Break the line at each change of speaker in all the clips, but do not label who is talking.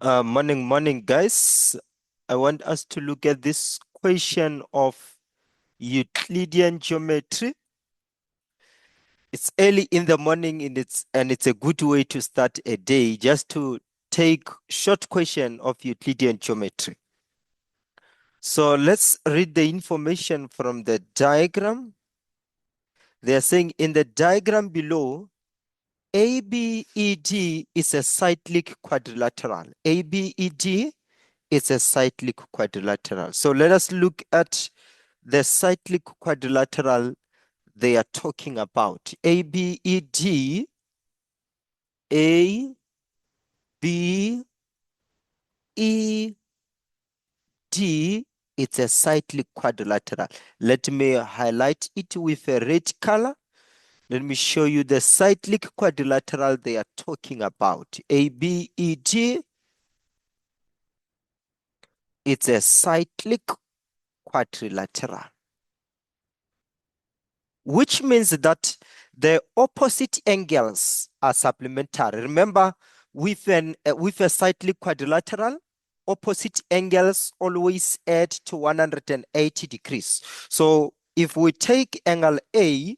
Morning, guys. I want us to look at this question of Euclidean geometry. It's early in the morning and it's a good way to start a day just to take short question of Euclidean geometry. So let's read the information from the diagram. They're saying in the diagram below, ABED is a cyclic quadrilateral. ABED is a cyclic quadrilateral. So let us look at the cyclic quadrilateral they are talking about. ABED, A, B, E, D, it's a cyclic quadrilateral. Let me highlight it with a red color. Let me show you the cyclic quadrilateral they are talking about. ABED, it's a cyclic quadrilateral, which means that the opposite angles are supplementary. Remember, with a cyclic quadrilateral, opposite angles always add to 180 degrees. So if we take angle A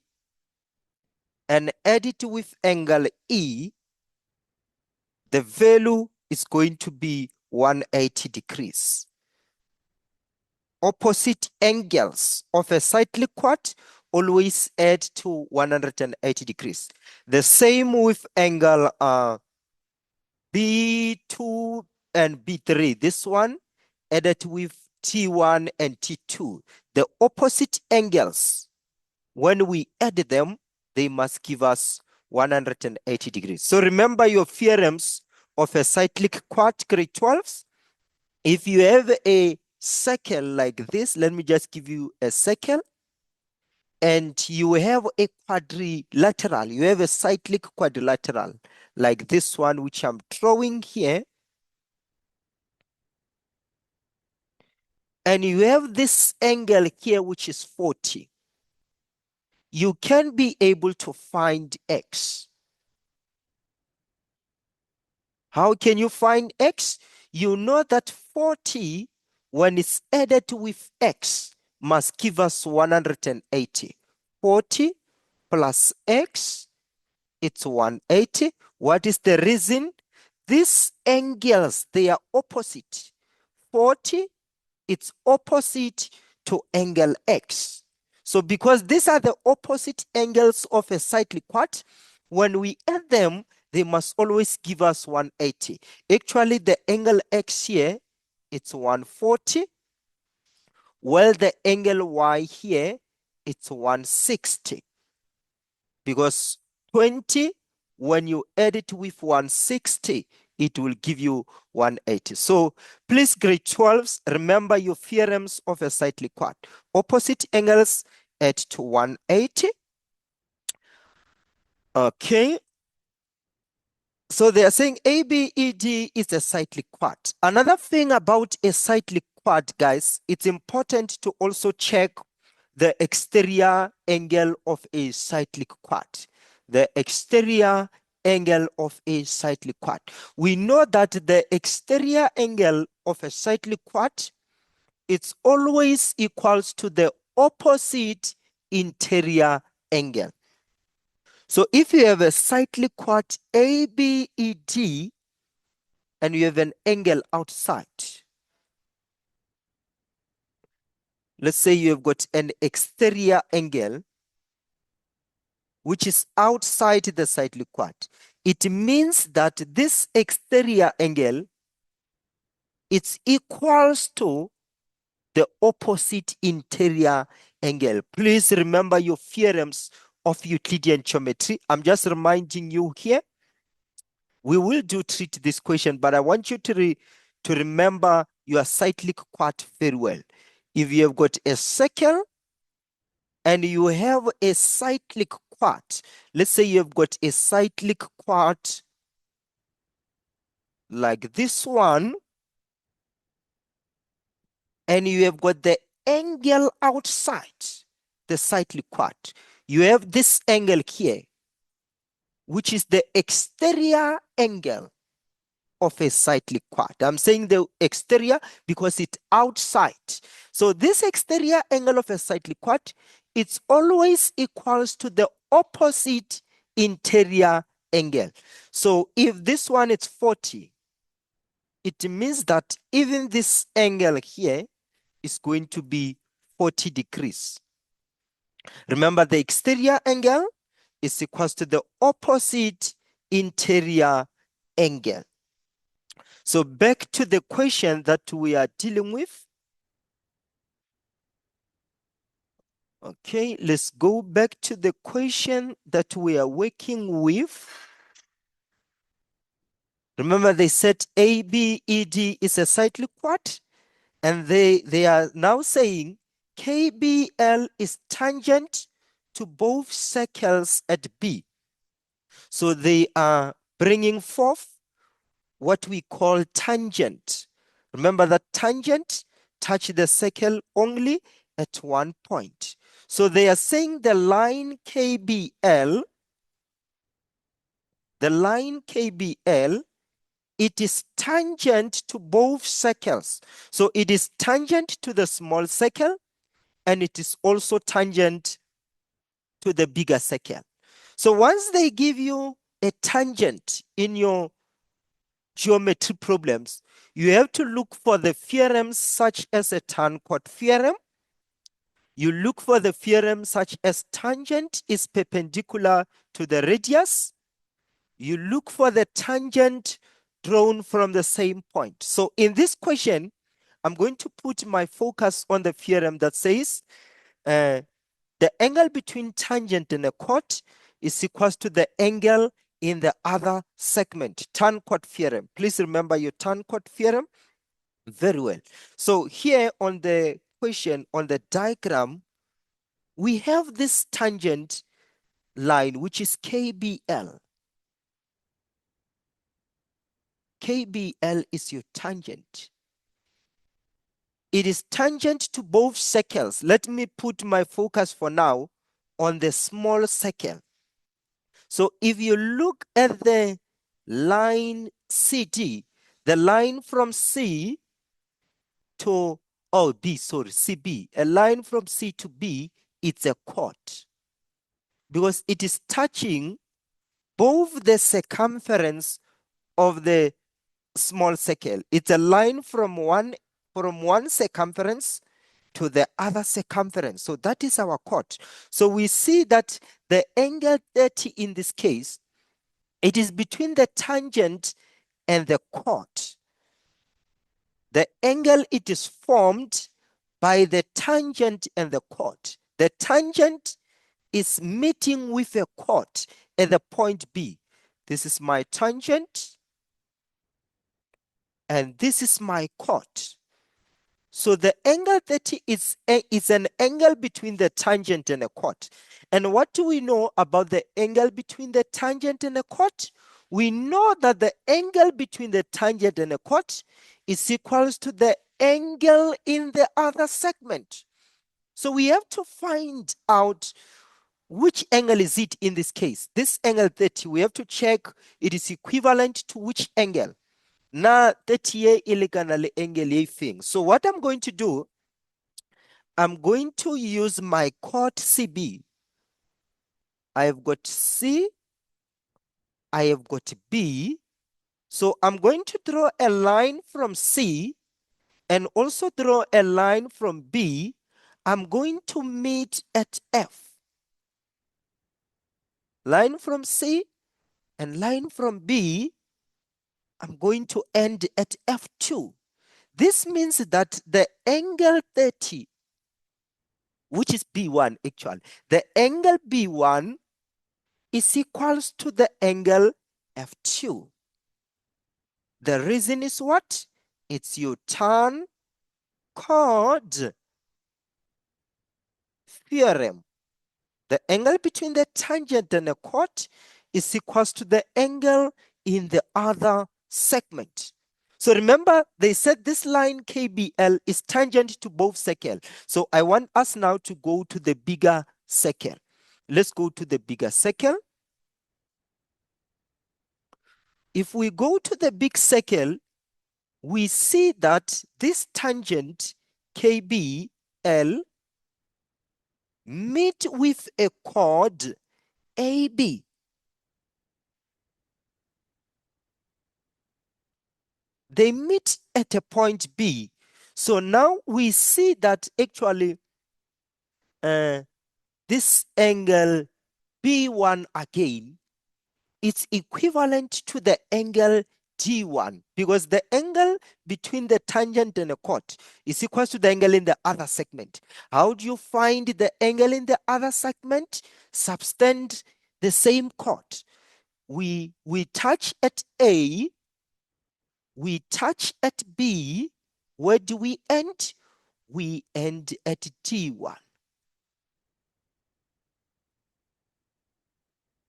and add it with angle E, the value is going to be 180 degrees. Opposite angles of a cyclic quad always add to 180 degrees. The same with angle B2 and B3. This one added with T1 and T2. The opposite angles, when we add them, they must give us 180 degrees. So remember your theorems of a cyclic quad, grade 12s. If you have a circle like this, let me just give you a circle, and you have a quadrilateral, you have a cyclic quadrilateral like this one, which I'm drawing here, and you have this angle here, which is 40. You can be able to find X. How can you find X? You know that 40, when it's added with X, must give us 180. 40 plus X, it's 180. What is the reason? These angles, they are opposite. 40, it's opposite to angle X. So because these are the opposite angles of a cyclic quad, when we add them, they must always give us 180. Actually, the angle X here, it's 140. Well, the angle Y here, it's 160. Because 20, when you add it with 160, it will give you 180. So please, grade 12s, remember your theorems of a cyclic quad. Opposite angles add to 180. Okay. So they are saying ABED is a cyclic quad. Another thing about a cyclic quad, guys, it's important to also check the exterior angle of a cyclic quad. The exterior angle of a cyclic quad. We know that the exterior angle of a cyclic quad, it's always equals to the opposite interior angle. So if you have a cyclic quad ABED and you have an angle outside, let's say you have got an exterior angle which is outside the cyclic quad, it means that this exterior angle, it's equals to the opposite interior angle. Please remember your theorems of Euclidean geometry. I'm just reminding you here. We will treat this question, but I want you to remember your cyclic quad very well. If you have got a circle and you have a cyclic quad, let's say you have got a cyclic quad like this one, and you have got the angle outside the cyclic quad. You have this angle here, which is the exterior angle of a cyclic quad. I'm saying the exterior because it's outside. So this exterior angle of a cyclic quad, it's always equals to the opposite interior angle. So if this one is 40, it means that even this angle here is going to be 40 degrees. Remember, the exterior angle is equals to the opposite interior angle. So back to the question that we are dealing with. Okay, let's go back to the question that we are working with. Remember, they said ABED is a cyclic quad, and they are now saying KBL is tangent to both circles at B. So they are bringing forth what we call tangent. Remember that tangent touch the circle only at one point. So they are saying the line KBL, it is tangent to both circles. So it is tangent to the small circle, and it is also tangent to the bigger circle. So once they give you a tangent in your geometry problems, you have to look for the theorems such as a tan chord theorem. You look for the theorem such as tangent is perpendicular to the radius. You look for the tangent drawn from the same point. So in this question, I'm going to put my focus on the theorem that says the angle between tangent and a chord is equals to the angle in the other segment, tan chord theorem. Please remember your tan chord theorem very well. So here on the question, on the diagram, we have this tangent line, which is KBL. KBL is your tangent. It is tangent to both circles. Let me put my focus for now on the small circle. So if you look at the line CD, the line from C to, CB, a line from C to B, it's a chord because it is touching both the circumference of the small circle. It's a line from one circumference to the other circumference. So that is our chord. So we see that the angle 30 in this case, it is between the tangent and the chord. The angle, it is formed by the tangent and the chord. The tangent is meeting with a chord at the point B. This is my tangent, and this is my chord. So the angle 30 is an angle between the tangent and a chord. And what do we know about the angle between the tangent and a chord? We know that the angle between the tangent and a chord is equals to the angle in the other segment. So we have to find out which angle is it in this case. This angle 30, we have to check it is equivalent to which angle. Na 30 illegal angle thing. So what I'm going to do, I'm going to use my chord CB. I have got C, I have got B. So I'm going to draw a line from C and also draw a line from B. I'm going to meet at F. Line from C and line from B, I'm going to end at F2. This means that the angle 30, which is B1 actually, the angle B1 is equals to the angle F2. The reason is what? It's your tan chord theorem. The angle between the tangent and the chord is equals to the angle in the other segment. So remember, they said this line KBL is tangent to both circles. So I want us now to go to the bigger circle. Let's go to the bigger circle. if we go to the big circle, we see that this tangent KBL meet with a chord AB. They meet at a point B. So now we see that actually this angle B1 again, it's equivalent to the angle D1, because the angle between the tangent and the chord is equal to the angle in the other segment. How do you find the angle in the other segment? Subtend the same chord. We touch at A, we touch at B. Where do we end? We end at D1.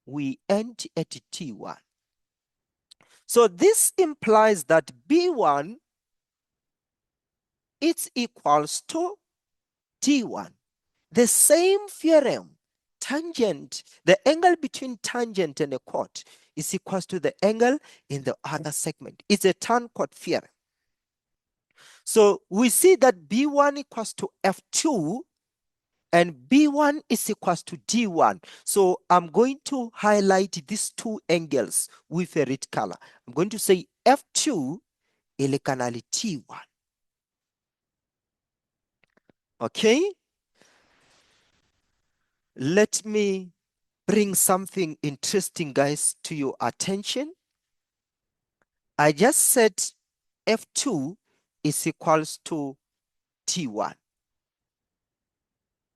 We end at T1. So this implies that B1 is equals to D1. The same theorem, tangent, the angle between tangent and a chord is equals to the angle in the other segment. It's a tan chord theorem. So we see that B1 equals to F2 and B1 is equals to D1. So I'm going to highlight these two angles with a red color. I'm going to say F2 elekanali T1. Okay? Let me bring something interesting, guys, to your attention. I just said F2 is equals to T1.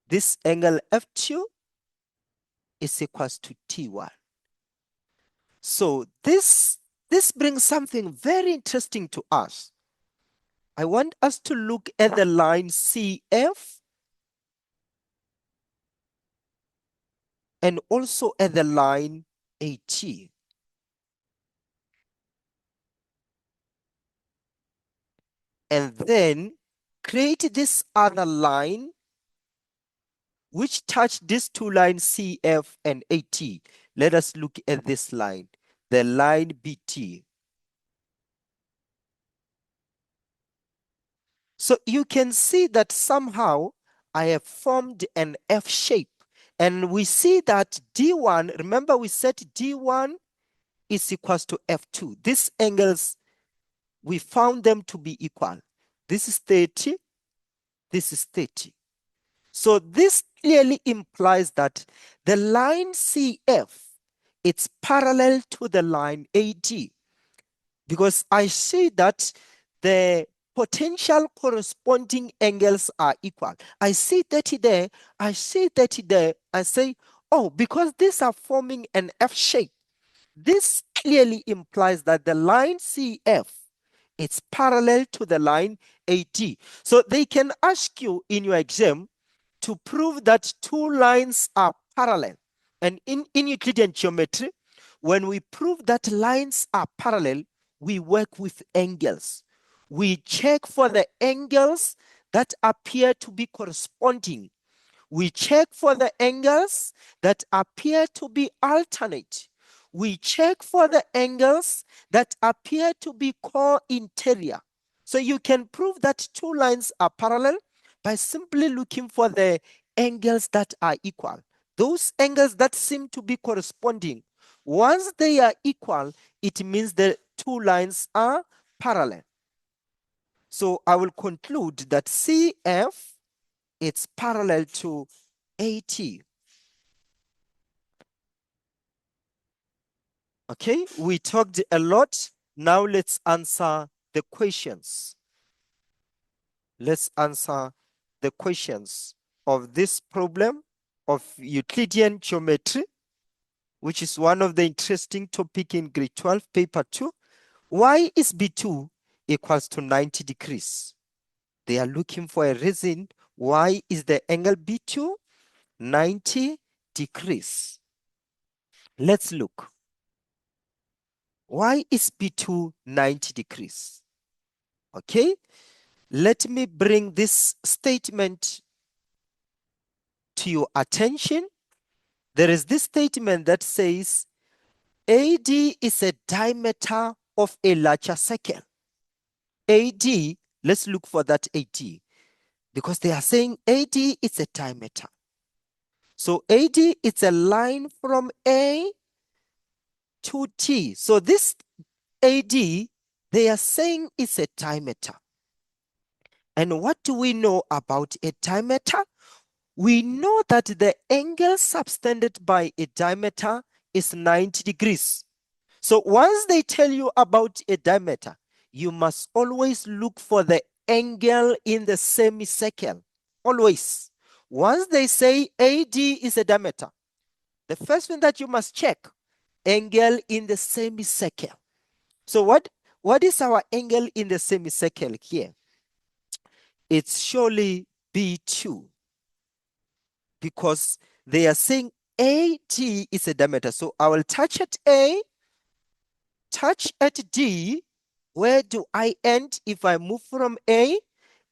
This angle F2 is equals to T1. So this brings something very interesting to us. I want us to look at the line CF and also at the line AT. And then create this other line which touch these two lines CF and AT. Let us look at this line, the line BT. So you can see that somehow I have formed an F shape. And we see that D1, remember we said D1 is equals to F2. These angles, we found them to be equal. This is 30, this is 30. So this clearly implies that the line CF, it's parallel to the line AD, because I see that the potential corresponding angles are equal. I see 30 there, I see 30 there, I say, oh, because these are forming an F shape, this clearly implies that the line CF, it's parallel to the line AD. So they can ask you in your exam to prove that two lines are parallel. And in Euclidean geometry, when we prove that lines are parallel, we work with angles. We check for the angles that appear to be corresponding. We check for the angles that appear to be alternate. We check for the angles that appear to be co-interior. So you can prove that two lines are parallel by simply looking for the angles that are equal. Those angles that seem to be corresponding. Once they are equal, it means the two lines are parallel. So I will conclude that CF, it's parallel to AT. Okay, we talked a lot. Now let's answer the questions. Let's answer the questions of this problem of Euclidean geometry, which is one of the interesting topic in grade 12, paper 2. Why is B2 equals to 90 degrees? They are looking for a reason why is the angle B2 90 degrees. Let's look. Why is B2 90 degrees? Okay, let me bring this statement to your attention. There is this statement that says AD is a diameter of a larger circle. AD, let's look for that AD, because they are saying AD is a diameter. So AD is a line from A to T. So this AD, they are saying it's a diameter. And what do we know about a diameter? We know that the angle subtended by a diameter is 90 degrees. So once they tell you about a diameter, you must always look for the angle in the semicircle. Always. Once they say AD is a diameter, the first thing that you must check, angle in the semicircle. So what is our angle in the semicircle here? It's surely B2, because they are saying AD is a diameter. So I will touch at A, touch at D. Where do I end if I move from A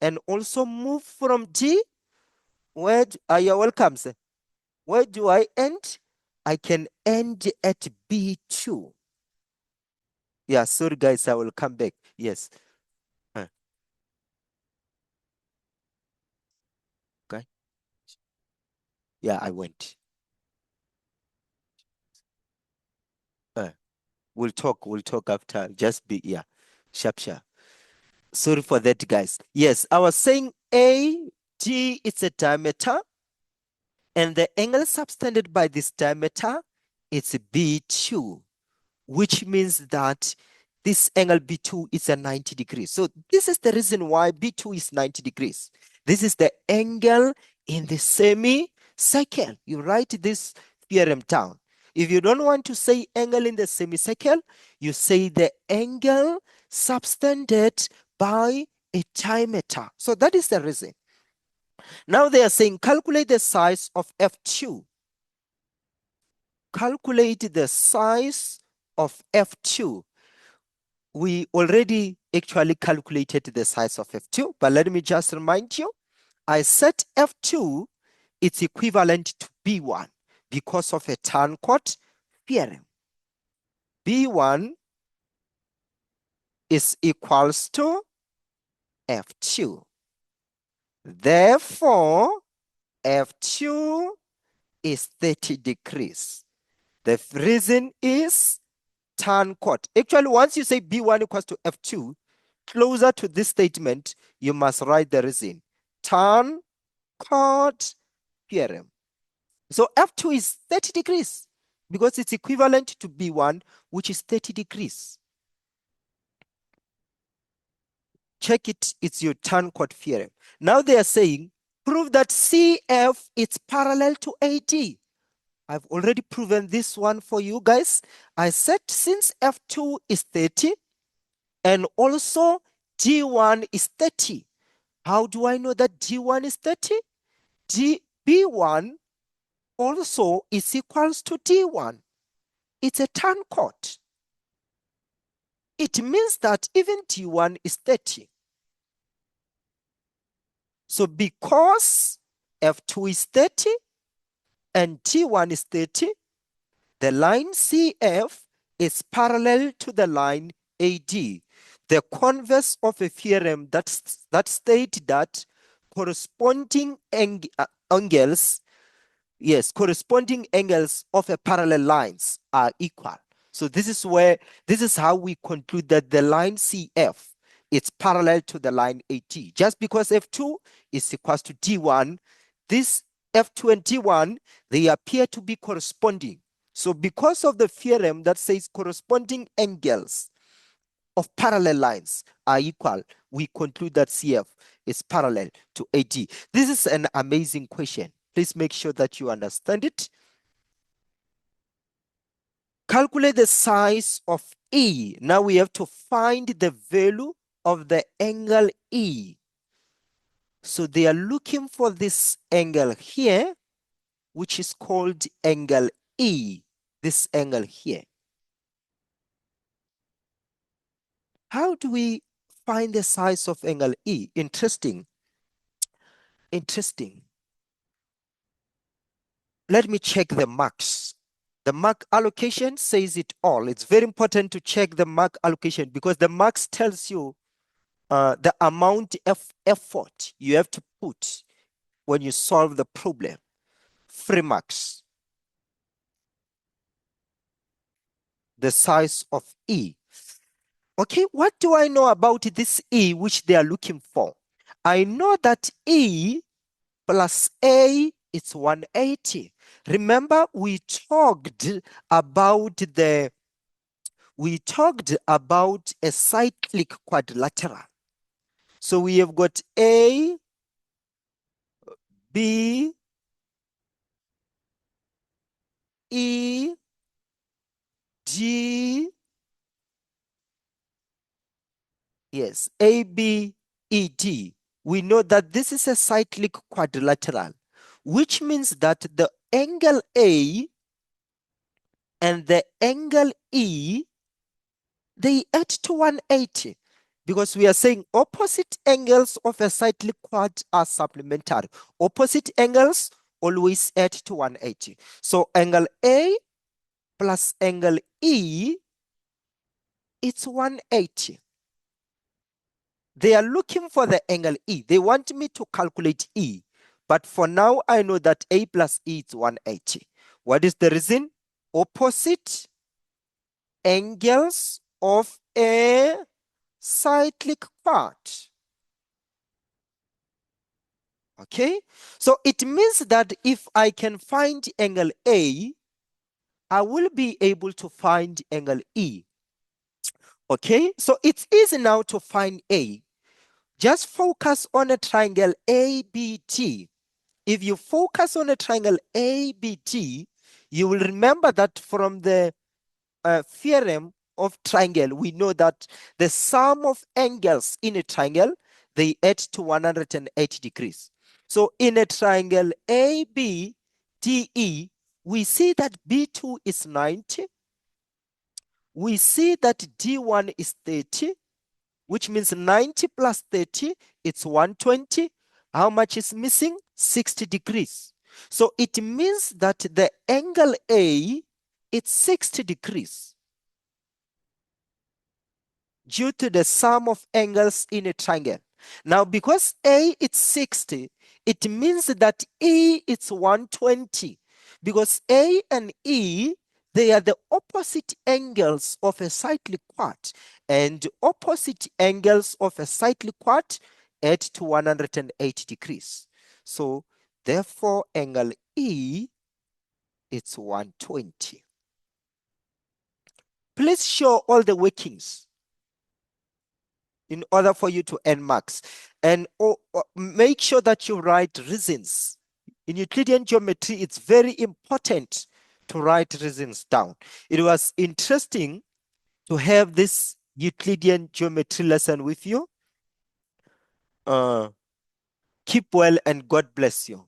and also move from D? Where are you welcome, sir? Where do I end? I can end at B2. Yeah, sorry guys, I will come back. Yes. Okay. Yeah, I went. We'll talk after. Just be, yeah, sharp. Sorry for that, guys. Yes, I was saying AD is a diameter, and the angle subtended by this diameter is B2, which means that this angle B2 is a 90 degrees. So this is the reason why B2 is 90 degrees. This is the angle in the semicircle. You write this theorem down. If you don't want to say angle in the semicircle, you say the angle subtended by a diameter. So that is the reason. Now they are saying calculate the size of F2. Calculate the size of F2. We already actually calculated the size of F2, but let me just remind you, I set F2, it's equivalent to B1 because of a Tarn-Court theorem. B1 is equals to F2. Therefore, F2 is 30 degrees. The reason is Tarn-Court. Actually, once you say B1 equals to F2, closer to this statement, you must write the reason. Tarn-Court theorem. So F2 is 30 degrees because it's equivalent to B1, which is 30 degrees. Check it, it's your Tarn-Court theorem. Now they are saying, prove that CF is parallel to AD. I've already proven this one for you guys. I said since F2 is 30 and also D1 is 30. How do I know that D1 is 30? B1 also is equals to D1. It's a Tarn-Court. It means that even D1 is 30. So because F2 is 30 and T1 is 30, the line CF is parallel to the line AD. The converse of a theorem that states that corresponding angles, yes, corresponding angles of a parallel lines are equal. So this is how we conclude that the line CF is parallel to the line AD. Just because F2 is equals to D1, this F2 and D1, they appear to be corresponding. So because of the theorem that says corresponding angles of parallel lines are equal, we conclude that CF is parallel to AD. This is an amazing question. Please make sure that you understand it. Calculate the size of E. Now we have to find the value of the angle E. So they are looking for this angle here, which is called angle E, this angle here. How do we find the size of angle E? Interesting. Let me check the marks. The mark allocation says it all. It's very important to check the mark allocation because the marks tells you the amount of effort you have to put when you solve the problem. 3 marks. The size of E. Okay, what do I know about this E which they are looking for? I know that E plus A is 180. Remember, we talked about a cyclic quadrilateral. So we have got A, B, E, D, yes, A, B, E, D. We know that this is a cyclic quadrilateral, which means that the angle A and the angle E, they add to 180 because we are saying opposite angles of a cyclic quad are supplementary. Opposite angles always add to 180. So angle A plus angle E, it's 180. They are looking for the angle E. They want me to calculate E. But for now, I know that A plus E is 180. What is the reason? Opposite angles of a cyclic quad. Okay? So it means that if I can find angle A, I will be able to find angle E. Okay? So it's easy now to find A. Just focus on a triangle ABT. If you focus on a triangle ABT, you will remember that from the theorem of triangle, we know that the sum of angles in a triangle, they add to 180 degrees. So in a triangle ABDE, we see that B2 is 90. We see that D1 is 30, which means 90 plus 30, it's 120. How much is missing? 60 degrees. So it means that the angle A, it's 60 degrees due to the sum of angles in a triangle. Now, because A is 60, it means that E is 120. Because A and E, they are the opposite angles of a cyclic quad. And opposite angles of a cyclic quad add to 180 degrees. So, therefore, angle E, it's 120. Please show all the workings in order for you to earn marks. And make sure that you write reasons. In Euclidean geometry, it's very important to write reasons down. It was interesting to have this Euclidean geometry lesson with you. Keep well and God bless you.